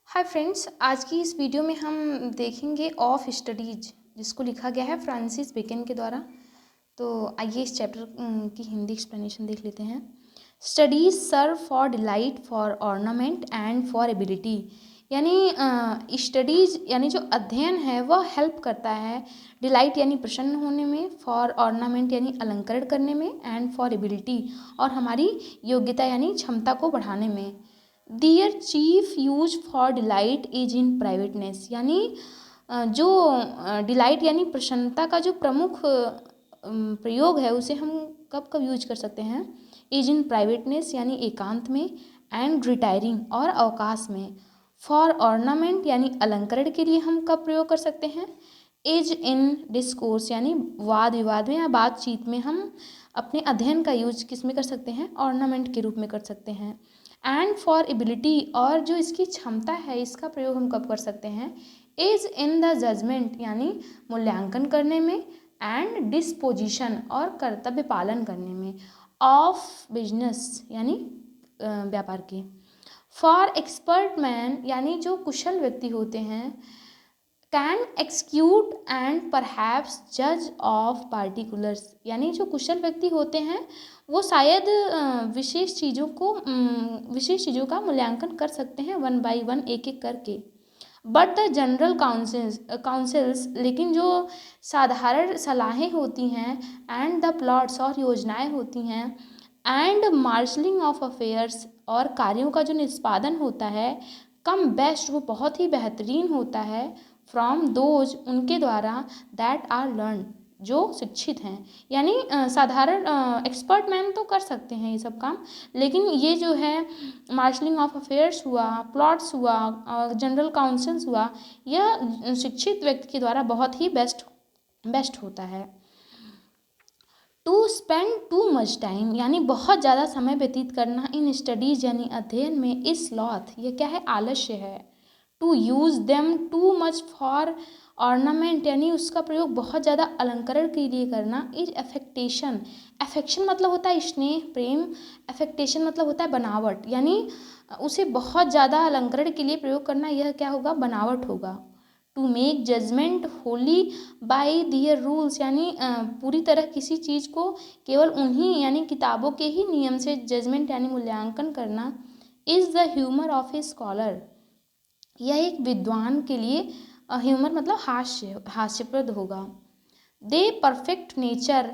Hi friends, आज की इस वीडियो में हम देखेंगे ऑफ स्टडीज, जिसको लिखा गया है फ्रांसिस बेकन के द्वारा। तो आइए इस चैप्टर की हिंदी एक्सप्लेनेशन देख लेते हैं। Studies serve for delight, for ornament and for ability. यानी स्टडीज यानी जो अध्ययन है वह हेल्प करता है डिलाइट यानी प्रसन्न होने में, फॉर ऑर्नामेंट यानी अलंकरण करने में, एंड फॉर एबिलिटी और हमारी योग्यता यानी क्षमता को बढ़ाने में। Their chief use for delight is in privateness. यानी जो डिलाइट यानी प्रसन्नता का जो प्रमुख प्रयोग है उसे हम कब कब यूज कर सकते हैं। इज इन प्राइवेटनेस यानी एकांत में, एंड रिटायरिंग और अवकाश में। फॉर ऑर्नामेंट यानी अलंकरण के लिए हम कब प्रयोग कर सकते हैं। इज इन डिस्कोर्स यानी वाद विवाद में या बातचीत में हम अपने अध्ययन का यूज किस में कर सकते हैं, ऑर्नामेंट के रूप में कर सकते हैं। एंड फॉर एबिलिटी और जो इसकी क्षमता है इसका प्रयोग हम कब कर सकते हैं। इज इन द जजमेंट यानी मूल्यांकन करने में, एंड डिस्पोजिशन और कर्तव्य पालन करने में, ऑफ बिजनेस यानी व्यापार के। फॉर एक्सपर्ट मैन यानी जो कुशल व्यक्ति होते हैं, कैन एक्सक्यूट एंड परहैप्स जज ऑफ पार्टिकुलर्स। यानी जो कुशल व्यक्ति होते हैं वो शायद विशेष चीज़ों का मूल्यांकन कर सकते हैं वन बाय वन, एक एक करके। बट द जनरल काउंसिल्स लेकिन जो साधारण सलाहें होती हैं, एंड द प्लॉट्स और योजनाएं होती हैं, एंड मार्शलिंग ऑफ अफेयर्स और कार्यों का जो निष्पादन होता है, कम बेस्ट वो बहुत ही बेहतरीन होता है, फ्रॉम दोज उनके द्वारा, दैट आर लर्न जो शिक्षित हैं। यानी साधारण एक्सपर्ट मैन तो कर सकते हैं ये सब काम, लेकिन ये जो है मार्शलिंग ऑफ अफेयर्स हुआ, प्लॉट्स हुआ, जनरल काउंसिल्स हुआ, यह शिक्षित व्यक्ति के द्वारा बहुत ही बेस्ट होता है। To spend too much time यानी बहुत ज़्यादा समय व्यतीत करना इन स्टडीज़ यानी अध्ययन में, इस लॉथ ये क्या है, आलस्य है। To use them too much for ornament यानी उसका प्रयोग बहुत ज़्यादा अलंकरण के लिए करना, इज अफेक्टेशन। अफेक्शन मतलब होता है स्नेह प्रेम, अफेक्टेशन मतलब होता है बनावट, यानी उसे बहुत ज़्यादा अलंकरण के लिए प्रयोग करना, यह क्या होगा, बनावट होगा। To make judgement wholly by their rules यानी पूरी तरह किसी चीज़ को केवल उन्हीं यानी किताबों के ही नियम से जजमेंट यानी मूल्यांकन करना, is the humour of a scholar. यह एक विद्वान के लिए ह्यूमर मतलब हास्यप्रद होगा। दे परफेक्ट नेचर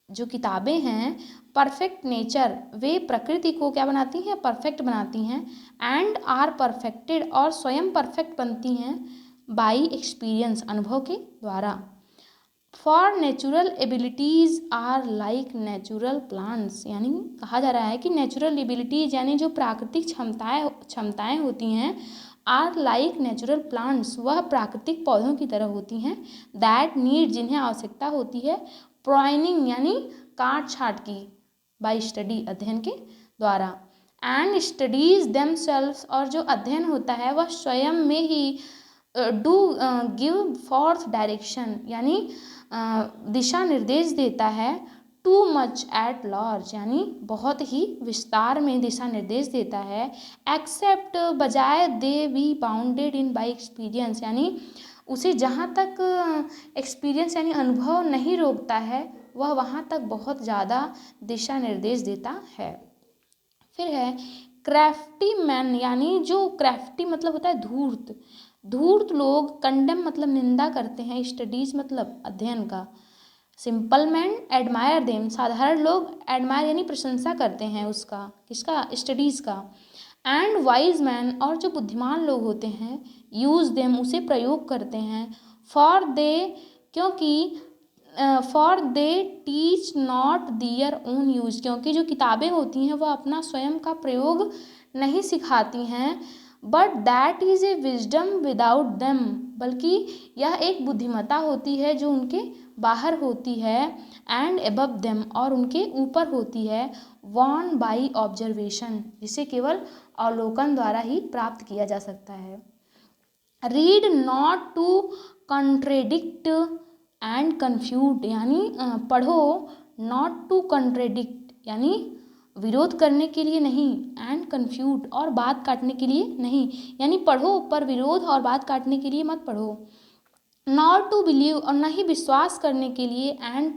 जो किताबें हैं, परफेक्ट नेचर वे प्रकृति को क्या बनाती हैं, परफेक्ट बनाती हैं, एंड आर परफेक्टेड और स्वयं परफेक्ट बनती हैं, बाई एक्सपीरियंस अनुभव के द्वारा। For natural abilities are like natural plants यानी कहा जा रहा है कि नेचुरल एबिलिटीज़ यानी जो प्राकृतिक क्षमताएं होती हैं, आर लाइक नेचुरल प्लांट्स वह प्राकृतिक पौधों की तरह होती हैं, दैट नीड जिन्हें आवश्यकता होती है, प्रोइनिंग यानी काट छाट की, बाई स्टडी अध्ययन के द्वारा, एंड स्टडीज देमसेल्व्स और जो अध्ययन होता है वह स्वयं में ही डू गिव फॉर्थ डायरेक्शन यानी दिशा निर्देश देता है, टू मच एट लार्ज यानी बहुत ही विस्तार में दिशा निर्देश देता है, एक्सेप्ट बजाय दे be bounded in by experience यानी उसे जहाँ तक एक्सपीरियंस यानी अनुभव नहीं रोकता है वह वहाँ तक बहुत ज़्यादा दिशा निर्देश देता है। फिर है क्राफ्टी मैन यानी जो क्राफ्टी मतलब होता है धूर्त, धूर्त लोग, कंडेम मतलब निंदा करते हैं, स्टडीज मतलब अध्ययन का, सिंपल मैन एडमायर देम साधारण लोग एडमायर यानी प्रशंसा करते हैं उसका, किसका, स्टडीज़ का, एंड वाइज मैन और जो बुद्धिमान लोग होते हैं, यूज़ देम उसे प्रयोग करते हैं, फॉर दे क्योंकि for they teach not their own use क्योंकि जो किताबें होती हैं वह अपना स्वयं का प्रयोग नहीं सिखाती हैं, but that is a wisdom without them बल्कि यह एक बुद्धिमत्ता होती है जो उनके बाहर होती है, एंड एबव देम और उनके ऊपर होती है, वॉन बाई ऑब्जर्वेशन जिसे केवल अवलोकन द्वारा ही प्राप्त किया जा सकता है। रीड नॉट टू कंट्रेडिक्ट एंड कन्फ्यूड यानी पढ़ो, नॉट टू कंट्रेडिक्ट यानी विरोध करने के लिए नहीं, एंड कन्फ्यूट और बात काटने के लिए नहीं, यानी पढ़ो पर विरोध और बात काटने के लिए मत पढ़ो। नॉट टू बिलीव और ना ही विश्वास करने के लिए, एंड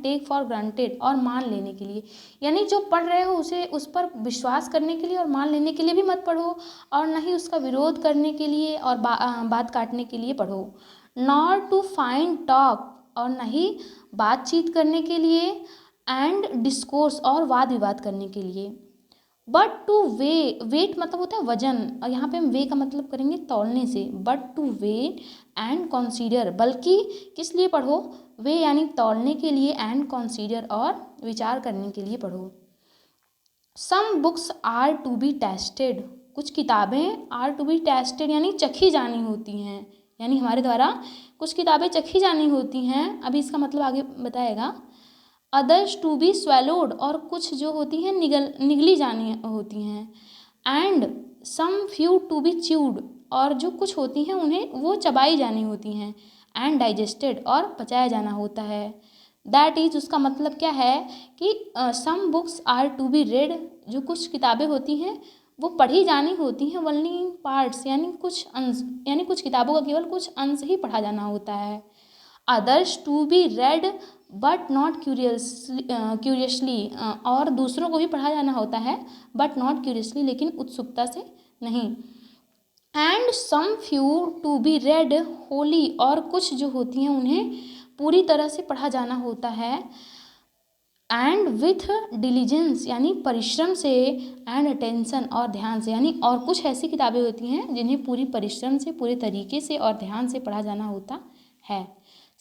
टेक फॉर ग्रांटेड और मान लेने के लिए, यानी जो पढ़ रहे हो उसे उस पर विश्वास करने के लिए और मान लेने के लिए भी मत पढ़ो, और ना ही उसका विरोध करने के लिए और बात काटने के लिए पढ़ो। नॉट टू फाइंड टॉक और ना ही बातचीत करने के लिए, एंड डिस्कोर्स और वाद विवाद करने के लिए। बट टू वेट मतलब होता है वजन, और यहाँ पे हम वे का मतलब करेंगे तौलने से। But to weigh and consider, बल्कि किस लिए पढ़ो, वे यानी तौलने के लिए, एंड कंसीडर और विचार करने के लिए पढ़ो। Some books are to be tasted, कुछ किताबें आर टू बी टेस्टेड यानी चखी जानी होती हैं, यानी हमारे द्वारा कुछ किताबें चखी जानी होती हैं। अभी इसका मतलब आगे बताएगा। अदर्स टू बी स्वेलोड, और कुछ जो होती हैं निगली जानी होती हैं। And some few to be chewed, और जो कुछ होती हैं उन्हें वो चबाई जानी होती हैं। एंड डाइजेस्टेड, और पचाया जाना होता है। दैट इज, उसका मतलब क्या है कि some books are to be read, जो कुछ किताबें होती हैं वो पढ़ी जानी होती हैं, ओनली इन पार्ट्स यानी कुछ अंश, यानी कुछ किताबों का केवल कुछ अंश ही पढ़ा जाना होता है। Others to be read but not curiously, और दूसरों को भी पढ़ा जाना होता है, बट नॉट क्यूरियसली लेकिन उत्सुकता से नहीं। And some few to be read wholly, और कुछ जो होती हैं उन्हें पूरी तरह से पढ़ा जाना होता है। एंड विथ डिलीजेंस यानी परिश्रम से, एंड अटेंशन और ध्यान से, यानी और कुछ ऐसी किताबें होती हैं जिन्हें पूरी परिश्रम से, पूरे तरीके से और ध्यान से पढ़ा जाना होता है।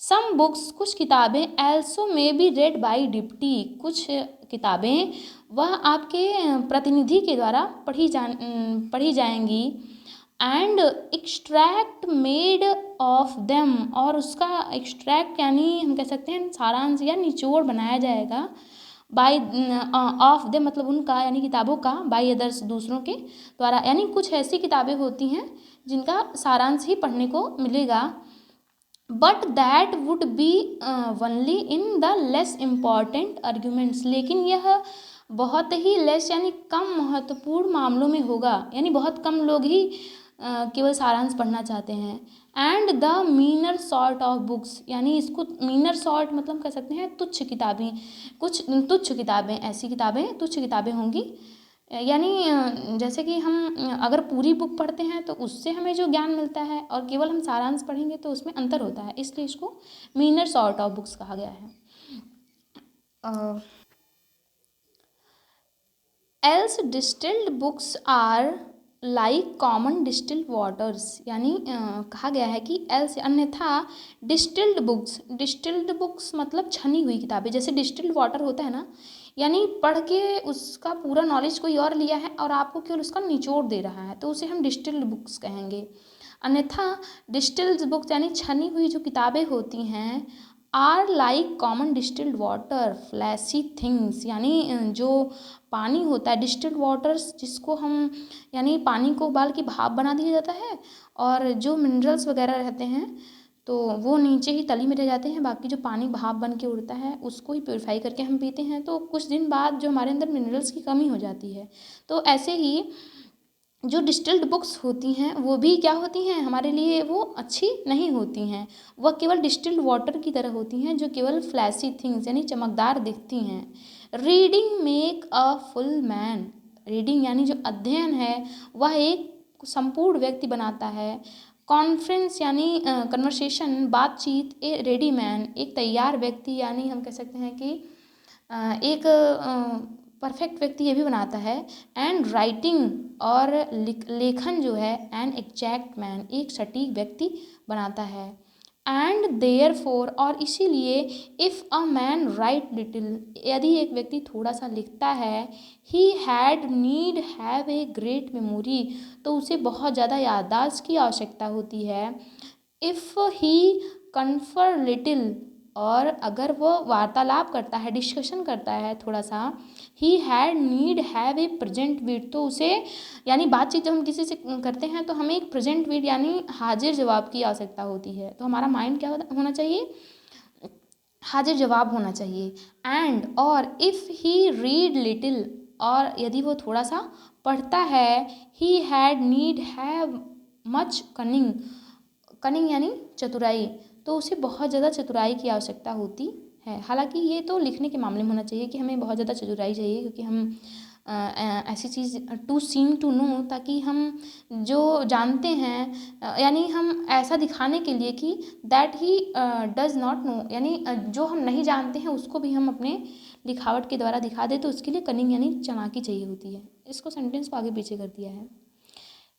सम बुक्स, कुछ किताबें एल्सो में बी रेड बाई डिप्टी, कुछ किताबें वह आपके प्रतिनिधि के द्वारा पढ़ी जाएंगी। And extract made of them, और उसका एक्सट्रैक्ट यानी हम कह सकते हैं सारांश या निचोड़ बनाया जाएगा। बाय ऑफ देम मतलब उनका यानी किताबों का, बाय अदर्स दूसरों के द्वारा, यानी कुछ ऐसी किताबें होती हैं जिनका सारांश ही पढ़ने को मिलेगा। But that would be only in the less important arguments, लेकिन यह बहुत ही लेस यानी कम महत्वपूर्ण मामलों में होगा, यानी बहुत कम लोग ही केवल सारांश पढ़ना चाहते हैं। And the meaner sort of books, यानी इसको मीनर सॉर्ट मतलब कह सकते हैं तुच्छ किताबें, कुछ तुच्छ किताबें, ऐसी किताबें तुच्छ किताबें होंगी, यानी जैसे कि हम अगर पूरी बुक पढ़ते हैं तो उससे हमें जो ज्ञान मिलता है और केवल हम सारांश पढ़ेंगे तो उसमें अंतर होता है, इसलिए इसको मीनर सॉर्ट ऑफ बुक्स कहा गया है। Else distilled books are like common distilled waters, यानी कहा गया है कि एल्स अन्यथा डिस्टिल्ड बुक्स मतलब छनी हुई किताबें, जैसे डिस्टिल्ड वाटर होता है ना, यानी पढ़ के उसका पूरा नॉलेज कोई और लिया है और आपको केवल उसका निचोड़ दे रहा है, तो उसे हम डिस्टिल्ड बुक्स कहेंगे। अन्यथा डिस्टिल्ड बुक्स यानी छनी हुई जो किताबें होती हैं, are like common distilled water flashy things, यानी जो पानी होता है डिस्टिल्ड वाटर्स, जिसको हम यानी पानी को उबाल के भाप बना दिया जाता है, और जो मिनरल्स वगैरह रहते हैं तो वो नीचे ही तली में रह जाते हैं, बाकी जो पानी भाप बन के उड़ता है उसको ही प्योरीफाई करके हम पीते हैं, तो कुछ दिन बाद जो हमारे अंदर मिनरल्स की कमी हो जाती है। तो ऐसे ही जो डिस्टिल्ड बुक्स होती हैं वो भी क्या होती हैं, हमारे लिए वो अच्छी नहीं होती हैं, वह केवल डिस्टिल्ड वाटर की तरह होती हैं जो केवल फ्लैशी थिंग्स यानी चमकदार दिखती हैं। Reading make a full man, reading यानी जो अध्ययन है वह एक संपूर्ण व्यक्ति बनाता है। कॉन्फ्रेंस यानी कन्वर्सेशन बातचीत, ए रेडी मैन एक तैयार व्यक्ति, यानी हम कह सकते हैं कि एक परफेक्ट व्यक्ति ये भी बनाता है। एंड राइटिंग और लेखन जो है, एंड एग्जैक्ट मैन एक सटीक व्यक्ति बनाता है। एंड देयरफॉर और इसीलिए if a man right little, यदि एक व्यक्ति थोड़ा सा लिखता है, ही had need have a great memory, तो उसे बहुत ज़्यादा याददाश्त की आवश्यकता होती है। इफ़ ही कन्फर लिटिल, और अगर वो वार्तालाप करता है, डिस्कशन करता है थोड़ा सा, he had need have a present wit, तो उसे यानी बातचीत जब हम किसी से करते हैं तो हमें एक प्रेजेंट विट यानी हाजिर जवाब की आवश्यकता होती है। तो हमारा माइंड क्या होना चाहिए, हाजिर जवाब होना चाहिए। एंड और इफ़ ही रीड लिटिल, और यदि वो थोड़ा सा पढ़ता है, ही had need have much cunning, cunning यानी चतुराई, तो उसे बहुत ज़्यादा चतुराई की आवश्यकता होती है। हालांकि ये तो लिखने के मामले में होना चाहिए कि हमें बहुत ज़्यादा चतुराई चाहिए, क्योंकि हम ऐसी चीज़ टू सीम टू नो, ताकि हम जो जानते हैं यानी हम ऐसा दिखाने के लिए कि that he does not know, यानी जो हम नहीं जानते हैं उसको भी हम अपने लिखावट के द्वारा दिखा दे, तो उसके लिए कनिंग यानी चालाकी चाहिए होती है। इसको सेंटेंस को आगे पीछे कर दिया है।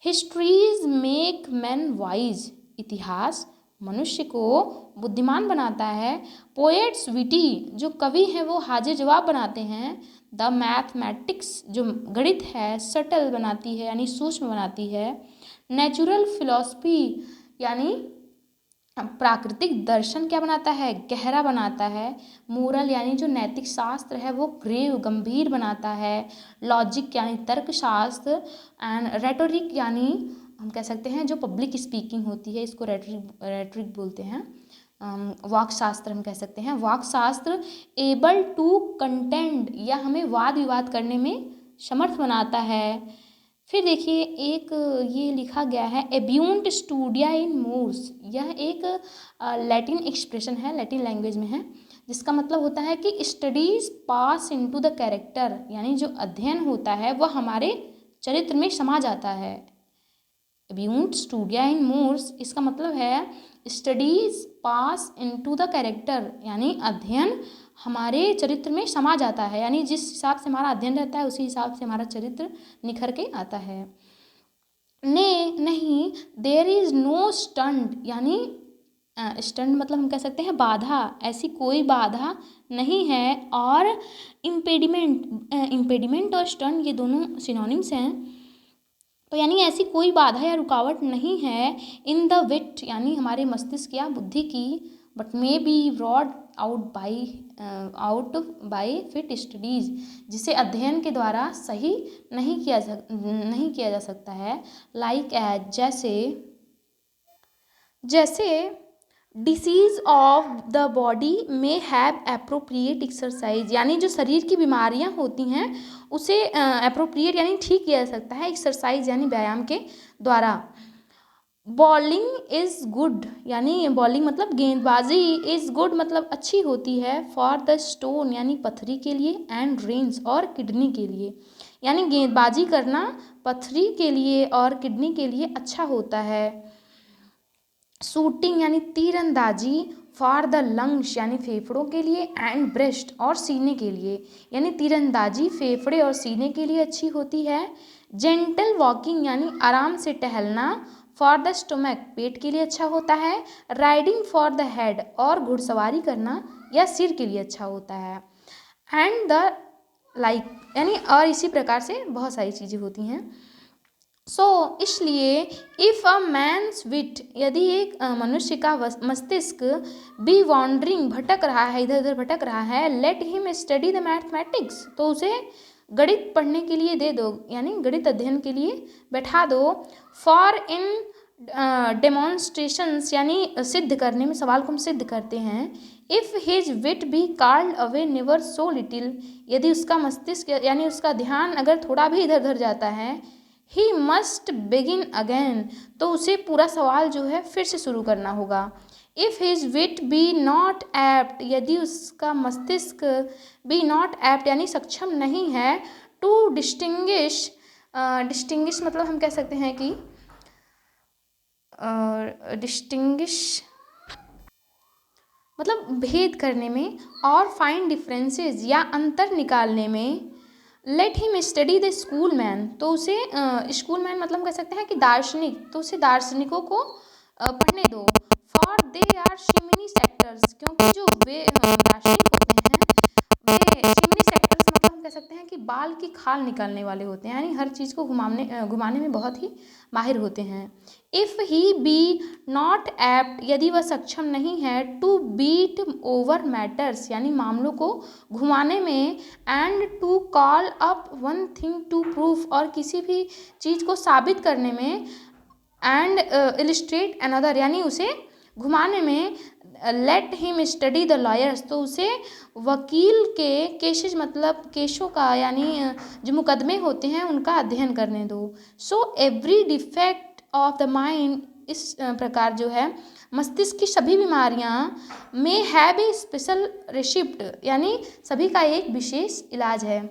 हिस्ट्रीज मेक मैन वाइज, इतिहास मनुष्य को बुद्धिमान बनाता है। पोएट्स विटी, जो कवि हैं वो हाजिर जवाब बनाते हैं। द मैथमेटिक्स, जो गणित है, सटल बनाती है यानी सूक्ष्म बनाती है। नेचुरल फिलॉसफी यानी प्राकृतिक दर्शन क्या बनाता है, गहरा बनाता है। मोरल यानी जो नैतिक शास्त्र है वो ग्रेव गंभीर बनाता है। लॉजिक यानी तर्कशास्त्र। एंड रेटोरिक यानी हम कह सकते हैं जो पब्लिक स्पीकिंग होती है, इसको रेटरिक बोलते हैं। वाक शास्त्र हम कह सकते हैं। वाक शास्त्र एबल टू कंटेंड, या हमें वाद विवाद करने में समर्थ बनाता है। फिर देखिए एक ये लिखा गया है एब्यूंट स्टूडिया इन मोर्स, यह एक लैटिन एक्सप्रेशन है, लैटिन लैंग्वेज में है, जिसका मतलब होता है कि studies pass into the character, यानी जो अध्ययन होता है वह हमारे चरित्र में समा जाता है। एब्यूंट स्टूडिया इन मोर्स, इसका मतलब है studies pass into the character, यानी अध्ययन हमारे चरित्र में समा जाता है, यानी जिस हिसाब से हमारा अध्ययन रहता है उसी हिसाब से हमारा चरित्र निखर के आता है। ने नहीं, देयर इज नो स्टंट, यानी स्टंट मतलब हम कह सकते हैं बाधा, ऐसी कोई बाधा नहीं है। और इम्पेडिमेंट, इम्पेडिमेंट और स्टंट ये दोनों सिनोनिम्स हैं, तो यानी ऐसी कोई बाधा या रुकावट नहीं है। इन द विट, यानी हमारे मस्तिष्क या बुद्धि की, but may be broad out by fit studies, जिसे अध्ययन के द्वारा सही नहीं किया जा सकता है। लाइक एज, जैसे डिसीज ऑफ द बॉडी में हैव एप्रोप्रिएट एक्सरसाइज, यानी जो शरीर की बीमारियां होती हैं उसे एप्रोप्रिएट यानी ठीक किया जा सकता है एक्सरसाइज यानी व्यायाम के द्वारा। बॉलिंग इज़ गुड, यानी बॉलिंग मतलब गेंदबाजी, इज़ गुड मतलब अच्छी होती है। फॉर द स्टोन यानी पथरी के लिए, एंड रेंस और किडनी के लिए, यानी गेंदबाजी करना पथरी के लिए और किडनी के लिए अच्छा होता है। शूटिंग यानी तीरंदाजी, फॉर द लंग्स यानी फेफड़ों के लिए, एंड ब्रेस्ट और सीने के लिए, यानी तीरंदाजी फेफड़े और सीने के लिए अच्छी होती है। जेंटल वॉकिंग यानी आराम से टहलना, फॉर द स्टोमक पेट के लिए अच्छा होता है। राइडिंग फॉर द हेड, और घुड़सवारी करना या सिर के लिए अच्छा होता है। एंड द लाइक, यानी और इसी प्रकार से बहुत सारी चीज़ें होती हैं। सो इसलिए इफ़ अ मैन्स विट, यदि एक मनुष्य का मस्तिष्क बी वॉन्डरिंग भटक रहा है, इधर उधर भटक रहा है, let him study the mathematics, तो उसे गणित पढ़ने के लिए दे दो, यानी गणित अध्ययन के लिए बैठा दो। फॉर इन डेमोन्स्ट्रेशंस, यानी सिद्ध करने में, सवाल को हम सिद्ध करते हैं। If his wit be called away never so little, यदि उसका मस्तिष्क यानी उसका ध्यान अगर थोड़ा भी इधर उधर जाता है, ही मस्ट बिगिन अगेन, तो उसे पूरा सवाल जो है फिर से शुरू करना होगा। If his wit be not apt, यदि उसका मस्तिष्क बी नॉट एप्ट यानी सक्षम नहीं है, टू डिस्टिंग्विश, डिस्टिंग्विश मतलब हम कह सकते हैं कि डिस्टिंग्विश मतलब भेद करने में, और फाइंड डिफरेंसेस या अंतर निकालने में। Let him study the school man, तो उसे स्कूल मैन मतलब हम कह सकते हैं कि दार्शनिक, तो उसे दार्शनिकों को पढ़ने दो। फॉर दे आर शिमिनी सेक्टर्स, क्योंकि जो वे दार्शनिक होते हैं वे शिमिनी सेक्टर्स मतलब हम कह सकते हैं कि बाल की खाल निकालने वाले होते हैं, यानी हर चीज़ को घुमाने में बहुत ही माहिर होते हैं। If he be not apt, यदि वह सक्षम नहीं है, टू बीट ओवर मैटर्स, यानी मामलों को घुमाने में, and to call up one thing to proof, और किसी भी चीज़ को साबित करने में, एंड इलिस्ट्रेट अनदर, यानी उसे घुमाने में let him study the lawyers, तो उसे वकील के केसेस मतलब केसों का यानी जो मुकदमे होते हैं उनका अध्ययन करने दो। So every defect of the mind, इस प्रकार जो है मस्तिष्क की सभी बीमारियां में हैव ए स्पेशल रेसिप्ट, यानी सभी का एक विशेष इलाज है।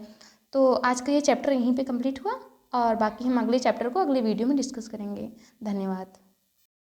तो आज का ये चैप्टर यहीं पे कंप्लीट हुआ और बाकी हम अगले चैप्टर को अगले वीडियो में डिस्कस करेंगे। धन्यवाद।